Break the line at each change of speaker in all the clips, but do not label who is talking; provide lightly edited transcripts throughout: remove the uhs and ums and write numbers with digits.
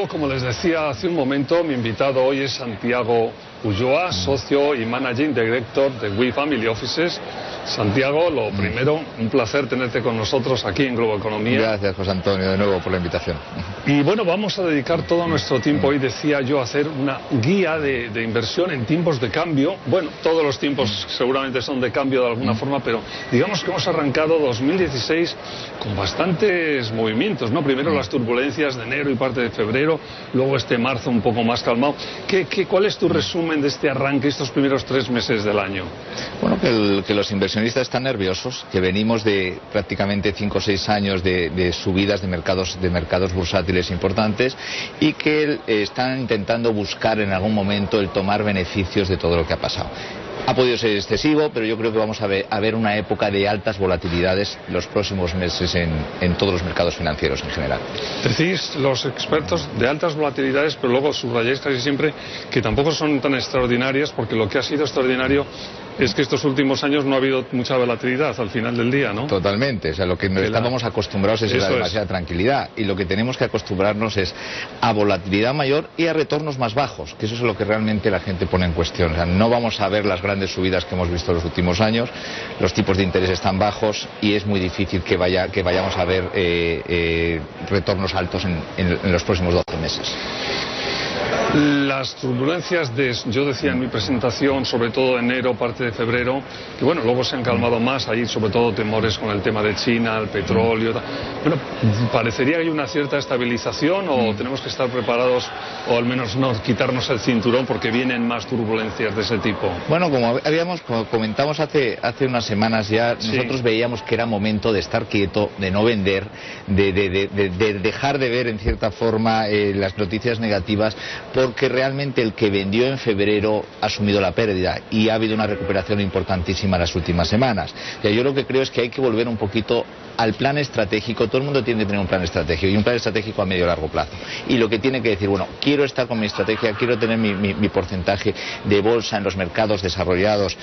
Bueno, como les decía hace un momento, mi invitado hoy es Santiago Ulloa, socio y Managing Director de We Family Offices. Santiago, lo primero, un placer tenerte con nosotros aquí en Globo Economía.
Gracias, José Antonio, de nuevo por la invitación.
Y bueno, vamos a dedicar todo nuestro tiempo hoy, decía yo, a hacer una guía de inversión en tiempos de cambio. Bueno, todos los tiempos seguramente son de cambio de alguna forma, pero digamos que hemos arrancado 2016 con bastantes movimientos, ¿no? Primero las turbulencias de enero y parte de febrero, luego este marzo un poco más calmado. ¿Cuál es tu resumen de este arranque, estos primeros 3 meses del año?
Bueno, que los inversionistas están nerviosos, que venimos de prácticamente 5 o 6 años de subidas de mercados bursátiles importantes y que están intentando buscar en algún momento el tomar beneficios de todo lo que ha pasado. Ha podido ser excesivo, pero yo creo que vamos a ver una época de altas volatilidades los próximos meses en todos los mercados financieros en general.
Decís los expertos de altas volatilidades, pero luego subrayáis casi siempre que tampoco son tan extraordinarias, porque lo que ha sido extraordinario es que estos últimos años no ha habido mucha volatilidad al final del día, ¿no?
Totalmente, o sea, lo que estábamos acostumbrados es a demasiada tranquilidad, y lo que tenemos que acostumbrarnos es a volatilidad mayor y a retornos más bajos, que eso es lo que realmente la gente pone en cuestión. O sea, no vamos a ver las grandes subidas que hemos visto en los últimos años, los tipos de interés están bajos y es muy difícil que vayamos a ver retornos altos en los próximos 12 meses.
Las turbulencias yo decía en mi presentación, sobre todo enero, parte de febrero, que bueno, luego se han calmado más, hay sobre todo temores con el tema de China, el petróleo. Bueno, parecería que hay una cierta estabilización, o tenemos que estar preparados, o al menos no quitarnos el cinturón porque vienen más turbulencias de ese tipo.
Bueno, como comentamos hace unas semanas ya,
sí,
nosotros veíamos que era momento de estar quieto, de no vender, de dejar de ver en cierta forma las noticias negativas, porque realmente el que vendió en febrero ha asumido la pérdida y ha habido una recuperación importantísima en las últimas semanas. Yo lo que creo es que hay que volver un poquito al plan estratégico. Todo el mundo tiene que tener un plan estratégico, y un plan estratégico a medio y largo plazo. Y lo que tiene que decir, bueno, quiero estar con mi estrategia, quiero tener mi porcentaje de bolsa en los mercados desarrollados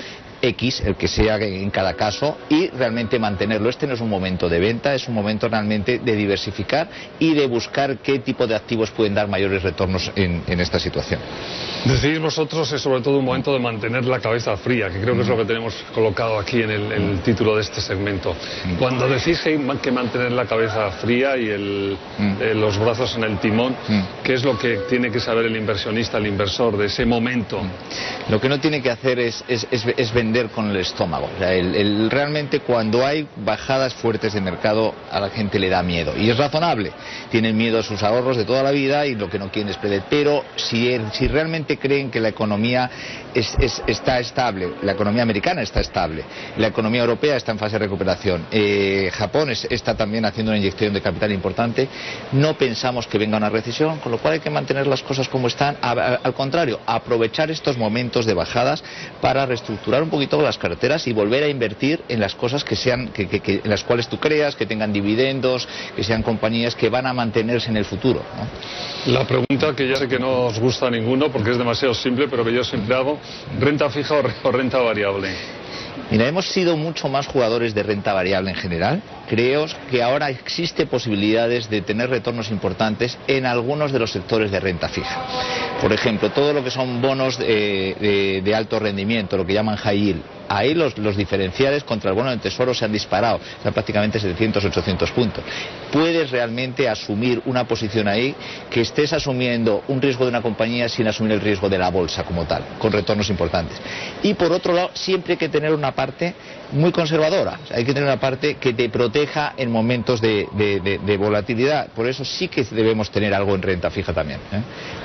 X, el que sea en cada caso, y realmente mantenerlo. Este no es un momento de venta, es un momento realmente de diversificar y de buscar qué tipo de activos pueden dar mayores retornos en esta situación.
Decís vosotros, es sobre todo un momento de mantener la cabeza fría, que creo que es lo que tenemos colocado aquí en el título de este segmento. Cuando decís que hay que mantener la cabeza fría y los brazos en el timón, ¿qué es lo que tiene que saber el inversionista, el inversor de ese momento?
Lo que no tiene que hacer es vender con el estómago. O sea, realmente cuando hay bajadas fuertes de mercado, a la gente le da miedo, y es razonable. Tienen miedo a sus ahorros de toda la vida y lo que no quieren es perder. Pero si realmente creen que la economía está estable, la economía americana está estable, la economía europea está en fase de recuperación, Japón está también haciendo una inyección de capital importante, no pensamos que venga una recesión, con lo cual hay que mantener las cosas como están. Al contrario, aprovechar estos momentos de bajadas para reestructurar un poquito las carteras y volver a invertir en las cosas en las cuales tú creas, que tengan dividendos, que sean compañías que van a mantenerse en el futuro, ¿no?
La pregunta, que ya sé que no os gusta a ninguno porque es demasiado simple, pero que yo siempre hago: ¿renta fija o renta variable?
Mira, hemos sido mucho más jugadores de renta variable en general. Creo que ahora existe posibilidades de tener retornos importantes en algunos de los sectores de renta fija. Por ejemplo, todo lo que son bonos de alto rendimiento, lo que llaman high yield. Ahí los diferenciales contra el bono del tesoro se han disparado, están prácticamente 700, 800 puntos. Puedes realmente asumir una posición ahí, que estés asumiendo un riesgo de una compañía sin asumir el riesgo de la bolsa como tal, con retornos importantes. Y por otro lado, siempre hay que tener una parte muy conservadora, o sea, hay que tener una parte que te proteja en momentos de volatilidad. Por eso sí que debemos tener algo en renta fija también,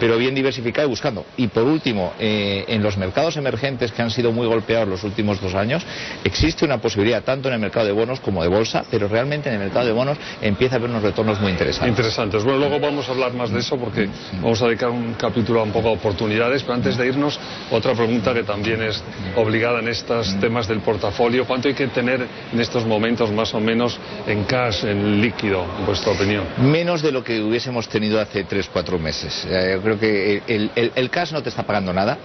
pero bien diversificado y buscando. Y por último, en los mercados emergentes, que han sido muy golpeados los últimos 2 años, existe una posibilidad tanto en el mercado de bonos como de bolsa, pero realmente en el mercado de bonos empieza a haber unos retornos muy interesantes.
Interesantes. Bueno, luego vamos a hablar más de eso, porque vamos a dedicar un capítulo a un poco a oportunidades, pero antes de irnos, otra pregunta que también es obligada en estos temas del portafolio: ¿cuánto hay que tener en estos momentos más o menos en cash, en líquido, en vuestra opinión?
Menos de lo que hubiésemos tenido hace 3 o 4 meses. Yo creo que el cash no te está pagando nada.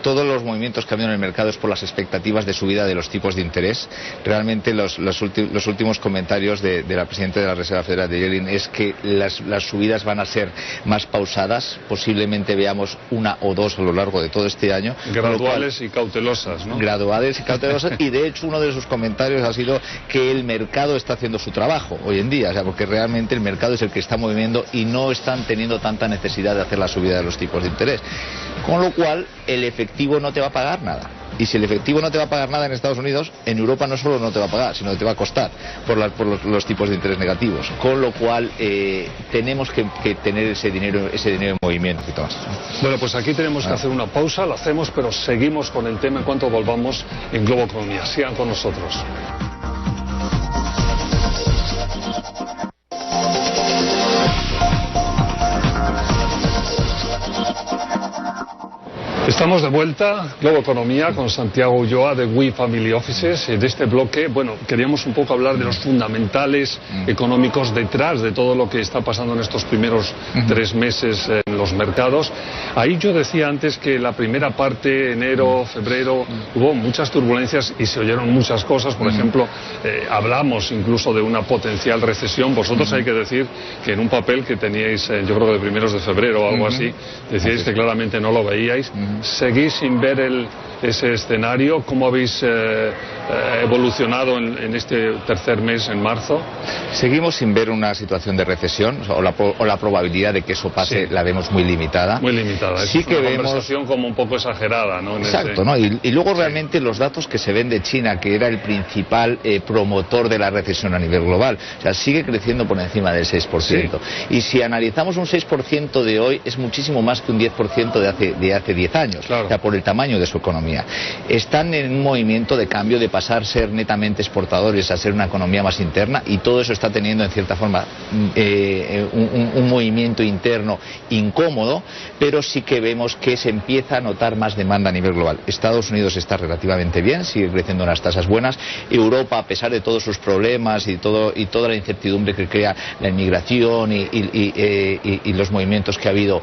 todos los movimientos que ha habido en el mercado es por las expectativas de subida de los tipos de interés. Realmente los últimos comentarios de la presidenta de la Reserva Federal, de Yellen, es que las subidas van a ser más pausadas, posiblemente veamos una o dos a lo largo de todo este año.
Graduales y cautelosas, ¿no?
Graduales y cautelosas, y de hecho uno de sus comentarios ha sido que el mercado está haciendo su trabajo hoy en día, o sea, porque realmente el mercado es el que está moviendo y no están teniendo tanta necesidad de hacer la subida de los tipos de interés. Con lo cual, el efectivo no te va a pagar nada. Y si el efectivo no te va a pagar nada en Estados Unidos, en Europa no solo no te va a pagar, sino que te va a costar por los tipos de interés negativos. Con lo cual, tenemos que tener ese dinero en movimiento.
Bueno, pues aquí tenemos que hacer una pausa, la hacemos, pero seguimos con el tema en cuanto volvamos en Globo Economía. Sigan con nosotros. Estamos de vuelta, Globo Economía, con Santiago Ulloa de We Family Offices. De este bloque, bueno, queríamos un poco hablar de los fundamentales económicos detrás de todo lo que está pasando en estos primeros 3 meses en los mercados. Ahí yo decía antes que la primera parte, enero, febrero, hubo muchas turbulencias y se oyeron muchas cosas. Por ejemplo, hablamos incluso de una potencial recesión. Vosotros hay que decir que en un papel que teníais, yo creo que de primeros de febrero o algo así, decíais que claramente no lo veíais. ¿Seguís sin ver ese escenario? ¿Cómo habéis evolucionado en este tercer mes, en marzo?
Seguimos sin ver una situación de recesión, o la probabilidad de que eso pase, sí, la vemos muy limitada.
Muy limitada.
Sí,
es
que
una
vemos
conversación como un poco exagerada, ¿no?
Exacto, ¿no? Y luego realmente los datos que se ven de China, que era el principal promotor de la recesión a nivel global, o sea, sigue creciendo por encima del 6%. Sí. Y si analizamos un 6% de hoy, es muchísimo más que un 10% de hace 10 años. Claro. O sea, por el tamaño de su economía. Están en un movimiento de cambio, de pasar a ser netamente exportadores a ser una economía más interna, y todo eso está teniendo en cierta forma un movimiento interno incómodo, pero sí que vemos que se empieza a notar más demanda a nivel global. Estados Unidos está relativamente bien, sigue creciendo en unas tasas buenas. Europa, a pesar de todos sus problemas y toda la incertidumbre que crea la inmigración y los movimientos que ha habido,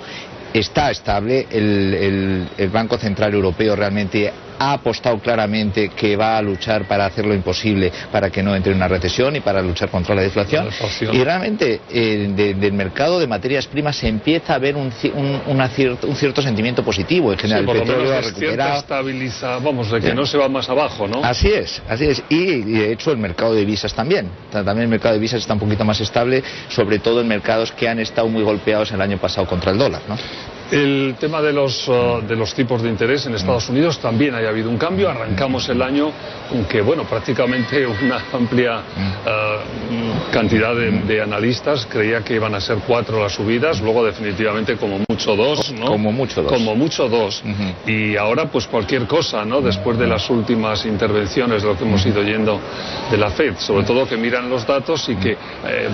está estable. El Banco Central Europeo realmente ha apostado claramente que va a luchar para hacer lo imposible para que no entre en una recesión y para luchar contra la deflación. Y realmente del mercado de materias primas se empieza a ver un cierto sentimiento positivo. En general,
sí, por
el petróleo
lo
ha
menos
recuperado.
Estabiliza, vamos, de que no se va más abajo, ¿no?
Así es. Y de hecho el mercado de divisas también. También el mercado de divisas está un poquito más estable, sobre todo en mercados que han estado muy golpeados el año pasado contra el dólar, ¿no?
El tema de los tipos de interés en Estados Unidos también haya habido un cambio. Arrancamos el año con que, bueno, prácticamente una amplia cantidad de analistas creía que iban a ser 4 las subidas, luego definitivamente como mucho 2, ¿no?
Como mucho 2.
Como mucho 2. Y ahora pues cualquier cosa, ¿no? Después de las últimas intervenciones de lo que hemos ido yendo de la FED, sobre todo que miran los datos y que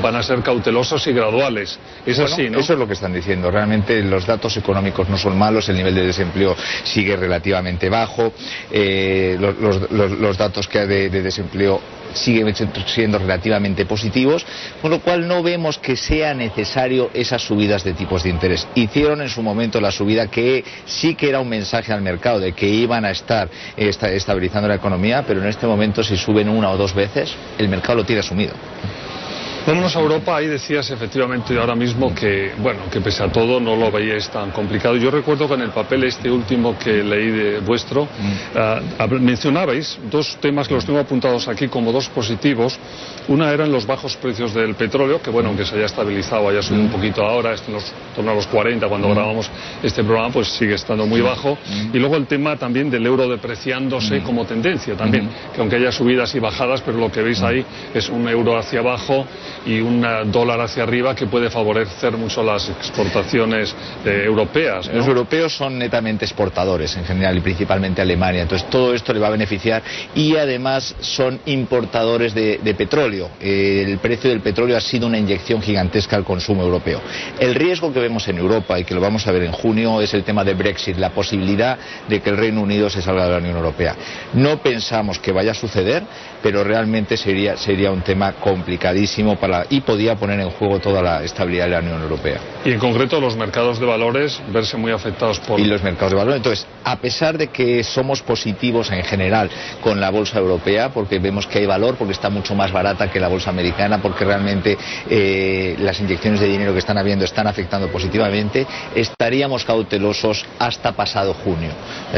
van a ser cautelosos y graduales. Es así, ¿no?
Eso es lo que están diciendo. Realmente los datos económicos no son malos, el nivel de desempleo sigue relativamente bajo, los datos que hay de desempleo siguen siendo relativamente positivos, con lo cual no vemos que sea necesario esas subidas de tipos de interés. Hicieron en su momento la subida, que sí que era un mensaje al mercado de que iban a estar estabilizando la economía, pero en este momento, si suben 1 o 2 veces, el mercado lo tiene asumido.
Vámonos a Europa. Ahí decías efectivamente ahora mismo que, bueno, que pese a todo no lo veíais tan complicado. Yo recuerdo que en el papel este último que leí de vuestro, mencionabais 2 temas que los tengo apuntados aquí como 2 positivos. Una eran los bajos precios del petróleo, que bueno, aunque se haya estabilizado, haya subido un poquito ahora, en torno a los 40 cuando grabamos este programa, pues sigue estando muy bajo. Y luego el tema también del euro depreciándose como tendencia también, que aunque haya subidas y bajadas, pero lo que veis ahí es un euro hacia abajo y un dólar hacia arriba, que puede favorecer mucho las exportaciones europeas, ¿no?
Los europeos son netamente exportadores en general, y principalmente Alemania, entonces todo esto le va a beneficiar, y además son importadores de petróleo. El precio del petróleo ha sido una inyección gigantesca al consumo europeo. El riesgo que vemos en Europa, y que lo vamos a ver en junio, es el tema de Brexit, la posibilidad de que el Reino Unido se salga de la Unión Europea. No pensamos que vaya a suceder, pero realmente sería un tema complicadísimo y podía poner en juego toda la estabilidad de la Unión Europea.
Y en concreto los mercados de valores verse muy afectados por...
Y los mercados de valores. Entonces, a pesar de que somos positivos en general con la bolsa europea, porque vemos que hay valor, porque está mucho más barata que la bolsa americana, porque realmente las inyecciones de dinero que están habiendo están afectando positivamente, estaríamos cautelosos hasta pasado junio.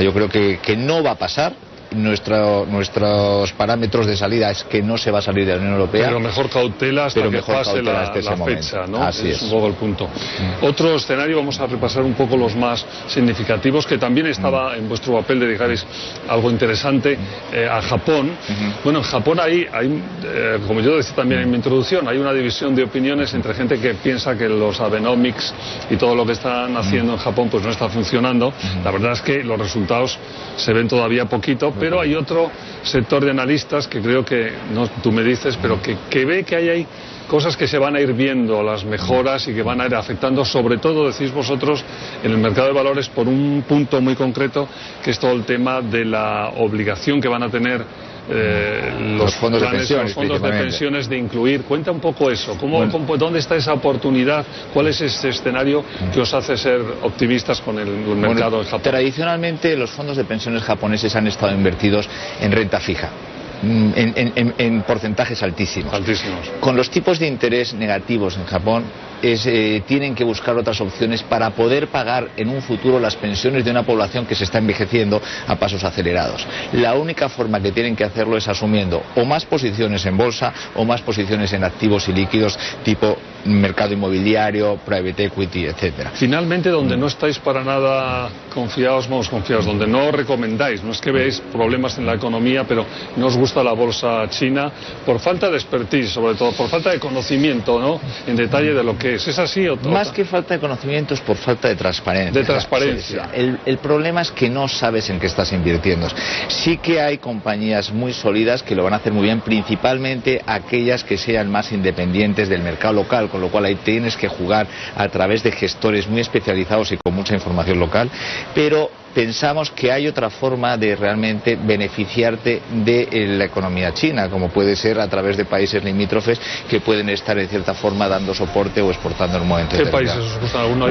Yo creo que no va a pasar. Nuestros parámetros de salida es que no se va a salir de la Unión Europea.
Pero mejor cautela hasta que pase la fecha, ¿no?
Así es
un poco el punto. Otro escenario, vamos a repasar un poco los más significativos, que también estaba en vuestro papel, dedicaréis algo interesante a Japón. Bueno, en Japón hay como yo decía también en mi introducción, hay una división de opiniones entre gente que piensa que los Abenomics y todo lo que están haciendo en Japón pues no está funcionando. La verdad es que los resultados se ven todavía poquito, pero hay otro sector de analistas que creo que, no tú me dices, pero que ve que hay cosas que se van a ir viendo, las mejoras, y que van a ir afectando, sobre todo, decís vosotros, en el mercado de valores por un punto muy concreto, que es todo el tema de la obligación que van a tener los fondos de pensiones de incluir. Cuenta un poco eso, ¿dónde está esa oportunidad? ¿Cuál es ese escenario que os hace ser optimistas con el mercado en Japón?
Tradicionalmente los fondos de pensiones japoneses han estado invertidos en renta fija. En porcentajes altísimos. Con los tipos de interés negativos en Japón, tienen que buscar otras opciones para poder pagar en un futuro las pensiones de una población que se está envejeciendo a pasos acelerados. La única forma que tienen que hacerlo es asumiendo o más posiciones en bolsa o más posiciones en activos y líquidos tipo mercado inmobiliario, private equity, etcétera.
Finalmente, donde no estáis para nada confiados, donde no recomendáis, no es que veáis problemas en la economía, pero no os gusta la bolsa china por falta de expertise, sobre todo por falta de conocimiento, ¿no?, en detalle de lo que es. ¿Es así o todo?
Más que falta de conocimiento es por falta de transparencia.
De transparencia.
El problema es que no sabes en qué estás invirtiendo. Sí que hay compañías muy sólidas que lo van a hacer muy bien, principalmente aquellas que sean más independientes del mercado local, con lo cual ahí tienes que jugar a través de gestores muy especializados y con mucha información local, pero pensamos que hay otra forma de realmente beneficiarte de la economía china, como puede ser a través de países limítrofes que pueden estar en cierta forma dando soporte o exportando en un momento determinado.
¿Qué países os gustan? ¿Alguno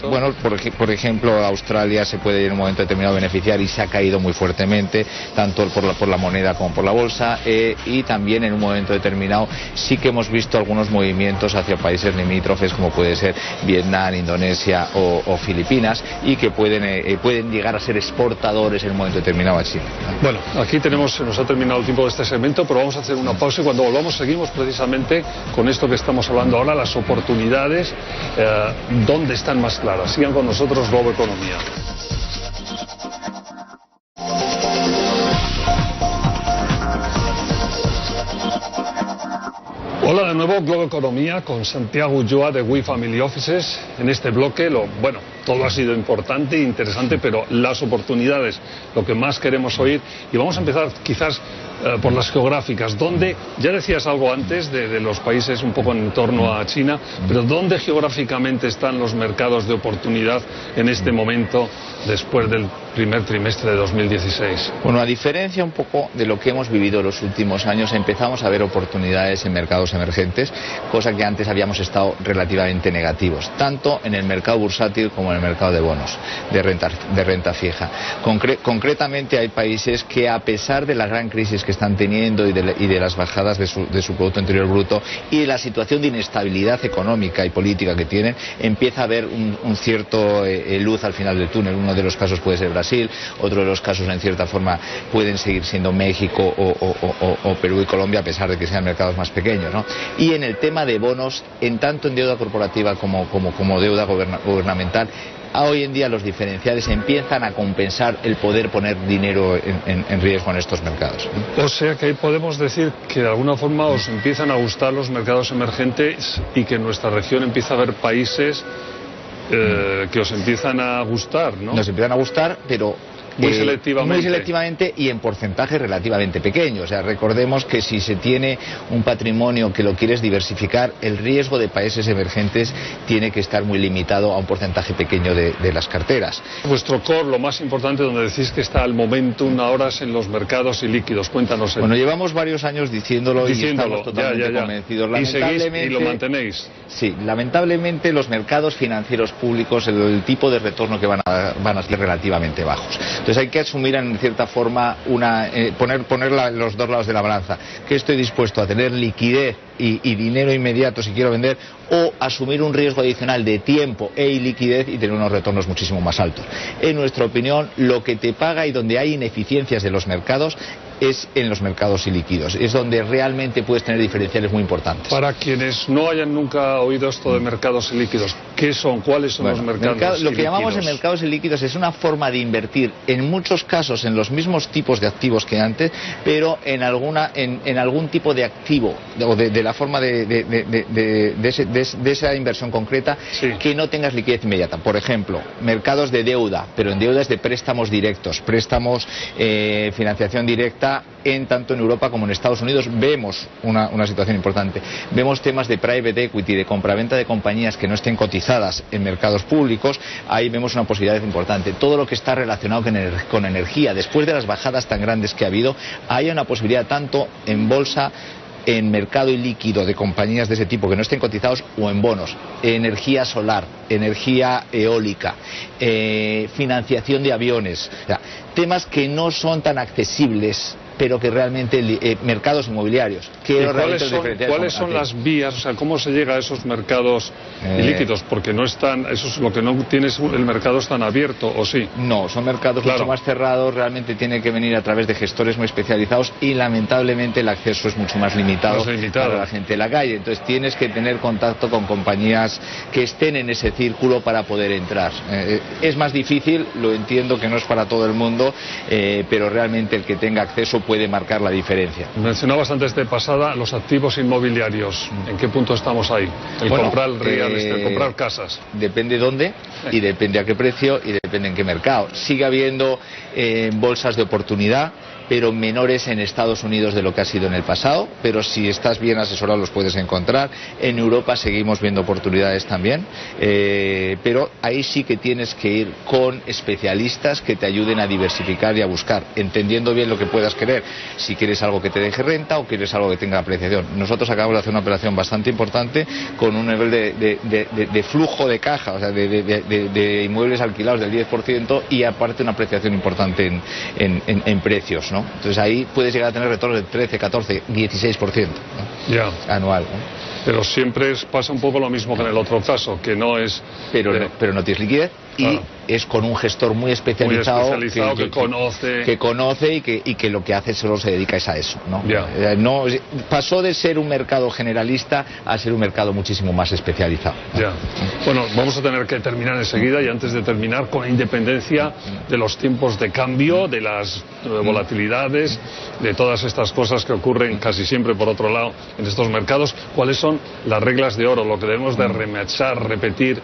Bueno, por ejemplo, Australia se puede en un momento determinado beneficiar y se ha caído muy fuertemente, tanto por la moneda como por la bolsa, y también en un momento determinado sí que hemos visto algunos movimientos hacia países limítrofes como puede ser Vietnam, Indonesia o Filipinas, y que pueden llegar a ser exportadores en un momento determinado a China.
Bueno, aquí nos ha terminado el tiempo de este segmento, pero vamos a hacer una pausa y cuando volvamos seguimos precisamente con esto que estamos hablando ahora, las oportunidades, ¿dónde están más claras? Sigan con nosotros, Globo Economía. Hola de nuevo, Globo Economía con Santiago Ulloa de We Family Offices. En este bloque, todo ha sido importante e interesante, pero las oportunidades, lo que más queremos oír. Y vamos a empezar quizás por las geográficas, donde, ya decías algo antes de los países un poco en torno a China, pero ¿dónde geográficamente están los mercados de oportunidad en este momento, después del primer trimestre de 2016?
Bueno, a diferencia un poco de lo que hemos vivido los últimos años, empezamos a ver oportunidades en mercados emergentes, cosa que antes habíamos estado relativamente negativos, tanto en el mercado bursátil como en el mercado de bonos, de renta fija. Concretamente hay países que, a pesar de la gran crisis que están teniendo y de las bajadas de su Producto Interior Bruto y de la situación de inestabilidad económica y política que tienen, empieza a haber un cierto luz al final del túnel. Uno de los casos puede ser Brasil, otro de los casos en cierta forma pueden seguir siendo México o Perú y Colombia, a pesar de que sean mercados más pequeños, ¿no? Y en el tema de bonos, en tanto en deuda corporativa como deuda gubernamental, hoy en día los diferenciales empiezan a compensar el poder poner dinero en riesgo en estos mercados.
O sea que ahí podemos decir que de alguna forma os empiezan a gustar los mercados emergentes y que en nuestra región empieza a haber países que os empiezan a gustar, ¿no?
Nos empiezan a gustar, pero
Muy selectivamente.
Muy selectivamente y en porcentajes relativamente pequeños. O sea, recordemos que si se tiene un patrimonio que lo quieres diversificar, el riesgo de países emergentes tiene que estar muy limitado a un porcentaje pequeño de las carteras.
Vuestro core, lo más importante, donde decís que está al momentum ahora es en los mercados ilíquidos. Cuéntanos.
Bueno, llevamos varios años diciéndolo y estamos totalmente convencidos.
¿Y seguís y lo mantenéis?
Sí, lamentablemente los mercados financieros públicos, el tipo de retorno que van a ser relativamente bajos. Entonces hay que asumir en cierta forma poner los dos lados de la balanza. ¿Qué estoy dispuesto a tener liquidez y dinero inmediato si quiero vender, o asumir un riesgo adicional de tiempo e iliquidez y tener unos retornos muchísimo más altos? En nuestra opinión, lo que te paga y donde hay ineficiencias de los mercados es en los mercados ilíquidos. Es donde realmente puedes tener diferenciales muy importantes.
Para quienes no hayan nunca oído esto de mercados ilíquidos, ¿qué son? ¿Cuáles son los mercados ilíquidos?
Lo que llamamos en mercados ilíquidos es una forma de invertir, en muchos casos en los mismos tipos de activos que antes, pero en algún tipo de activo, o de la forma de esa inversión concreta, sí, que no tengas liquidez inmediata. Por ejemplo, mercados de deuda, pero en deudas de préstamos directos, préstamos, financiación directa, tanto en Europa como en Estados Unidos. Vemos una situación importante. Vemos temas de private equity, de compraventa de compañías que no estén cotizadas en mercados públicos. Ahí vemos una posibilidad importante. Todo lo que está relacionado con energía, después de las bajadas tan grandes que ha habido, hay una posibilidad tanto en bolsa, en mercado ilíquido de compañías de ese tipo que no estén cotizados, o en bonos, energía solar, energía eólica, financiación de aviones, o sea, temas que no son tan accesibles, pero que realmente mercados inmobiliarios.
¿Cuáles son las vías? O sea, ¿cómo se llega a esos mercados ilíquidos? Porque no están, eso es lo que no tienes, el mercado es tan abierto, ¿o sí?
No, son mercados mucho más cerrados, realmente tiene que venir a través de gestores muy especializados y lamentablemente el acceso es mucho más limitado para la gente de la calle. Entonces tienes que tener contacto con compañías que estén en ese círculo para poder entrar. Es más difícil, lo entiendo que no es para todo el mundo, pero realmente el que tenga acceso puede marcar la diferencia.
Mencionabas antes de pasada los activos inmobiliarios. ¿En qué punto estamos ahí? Comprar real estate, comprar casas.
Depende dónde y depende a qué precio y depende en qué mercado. Sigue habiendo bolsas de oportunidad, pero menores en Estados Unidos de lo que ha sido en el pasado, pero si estás bien asesorado los puedes encontrar. En Europa seguimos viendo oportunidades también, pero ahí sí que tienes que ir con especialistas que te ayuden a diversificar y a buscar, entendiendo bien lo que puedas querer, si quieres algo que te deje renta o quieres algo que tenga apreciación. Nosotros acabamos de hacer una operación bastante importante con un nivel de flujo de caja, o sea, de inmuebles alquilados del 10% y aparte una apreciación importante en precios, ¿no? Entonces ahí puedes llegar a tener retornos de 13, 14, 16%, ¿no? Anual, ¿no?
Pero siempre pasa un poco lo mismo que en el otro caso, que no es...
Pero no tienes liquidez y es con un gestor muy especializado que conoce y que lo que hace solo se dedica a eso, ¿no? No pasó de ser un mercado generalista a ser un mercado muchísimo más especializado, ¿no?
Bueno, vamos a tener que terminar enseguida, y antes de terminar, con independencia de los tiempos de cambio, de las volatilidades, de todas estas cosas que ocurren casi siempre por otro lado en estos mercados, ¿cuáles son las reglas de oro, lo que debemos de remachar, repetir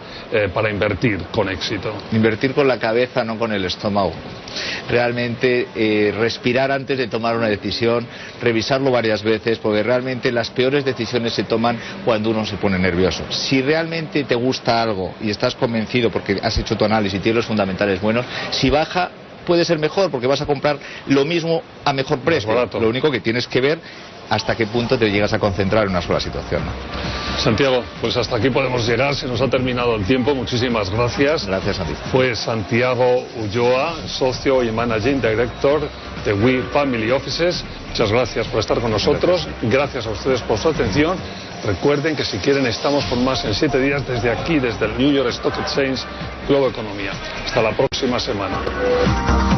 para invertir con éxito?
Invertir con la cabeza, no con el estómago. Realmente respirar antes de tomar una decisión, revisarlo varias veces, porque realmente las peores decisiones se toman cuando uno se pone nervioso. Si realmente te gusta algo y estás convencido porque has hecho tu análisis y tienes los fundamentales buenos, si baja puede ser mejor porque vas a comprar lo mismo a mejor precio. Lo único que tienes que ver hasta qué punto te llegas a concentrar en una sola situación, ¿no?
Santiago, pues hasta aquí podemos llegar, se nos ha terminado el tiempo, muchísimas gracias.
Gracias a ti.
Fue Santiago Ulloa, socio y Managing Director de We Family Offices. Muchas gracias por estar con nosotros, gracias a ustedes por su atención. Recuerden que si quieren estamos por más en 7 días desde aquí, desde el New York Stock Exchange, Globo Economía. Hasta la próxima semana.